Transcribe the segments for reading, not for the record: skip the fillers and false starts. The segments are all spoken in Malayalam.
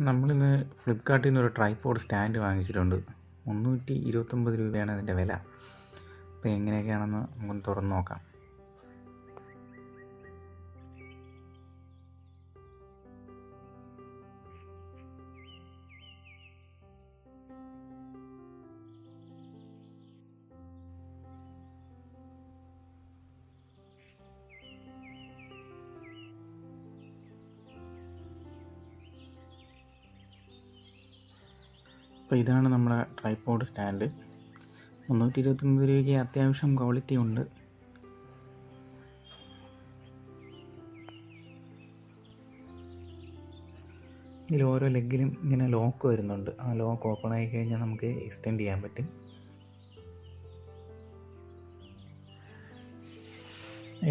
നമ്മളിന്ന് ഫ്ലിപ്പ്കാർട്ടിൽ നിന്ന് ഒരു ട്രൈപോഡ് സ്റ്റാൻഡ് വാങ്ങിച്ചിട്ടുണ്ട്. 329 രൂപയാണ് അതിൻ്റെ വില. അപ്പോൾ എങ്ങനെയൊക്കെയാണെന്ന് നമുക്കൊന്ന് തുറന്ന് നോക്കാം. അപ്പോൾ ഇതാണ് നമ്മുടെ ട്രൈപോഡ് സ്റ്റാൻഡ്. 329 രൂപയ്ക്ക് അത്യാവശ്യം ക്വാളിറ്റി ഉണ്ട്. ഇതിൽ ഓരോ ലെഗിലും ഇങ്ങനെ ലോക്ക് വരുന്നുണ്ട്. ആ ലോക്ക് ഓപ്പൺ ആയി കഴിഞ്ഞാൽ നമുക്ക് എക്സ്റ്റെൻഡ് ചെയ്യാൻ പറ്റും.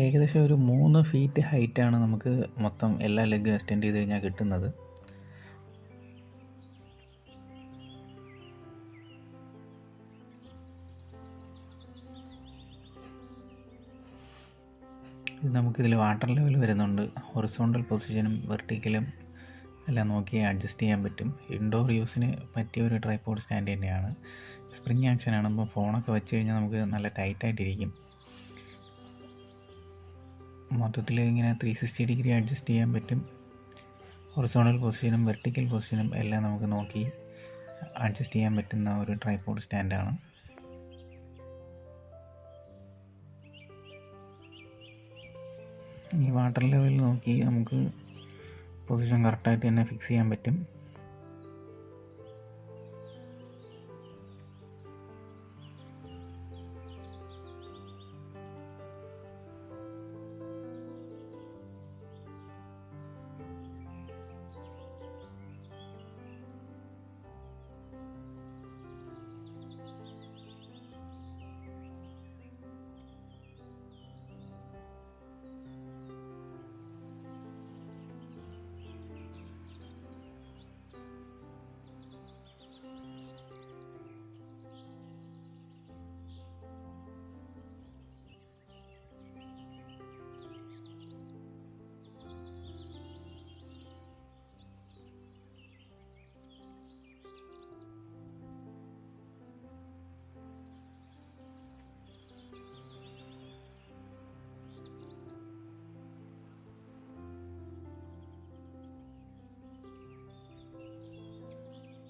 ഏകദേശം ഒരു 3 ഫീറ്റ് ഹൈറ്റാണ് നമുക്ക് മൊത്തം എല്ലാ ലെഗും എക്സ്റ്റെൻഡ് ചെയ്ത് കഴിഞ്ഞാൽ കിട്ടുന്നത്. നമുക്കിതിൽ വാട്ടർ ലെവൽ വരുന്നുണ്ട്. ഹൊറിസോണ്ടൽ പൊസിഷനും വെർട്ടിക്കലും എല്ലാം നോക്കി അഡ്ജസ്റ്റ് ചെയ്യാൻ പറ്റും. ഇൻഡോർ യൂസിന് പറ്റിയ ഒരു ട്രൈപോഡ് സ്റ്റാൻഡ് തന്നെയാണ്. സ്പ്രിങ് ആക്ഷനാണ്. അപ്പോൾ ഫോണൊക്കെ വെച്ച് കഴിഞ്ഞാൽ നമുക്ക് നല്ല ടൈറ്റായിട്ടിരിക്കും. മൊത്തത്തിൽ ഇങ്ങനെ 360 ഡിഗ്രി അഡ്ജസ്റ്റ് ചെയ്യാൻ പറ്റും. ഹൊറിസോണ്ടൽ പൊസിഷനും വെർട്ടിക്കൽ പൊസിഷനും എല്ലാം നമുക്ക് നോക്കി അഡ്ജസ്റ്റ് ചെയ്യാൻ പറ്റുന്ന ഒരു ട്രൈപോഡ് സ്റ്റാൻഡാണ്. ഈ വാട്ടർ ലെവൽ നോക്കി നമുക്ക് പൊസിഷൻ കറക്റ്റായിട്ട് തന്നെ ഫിക്സ് ചെയ്യാൻ പറ്റും.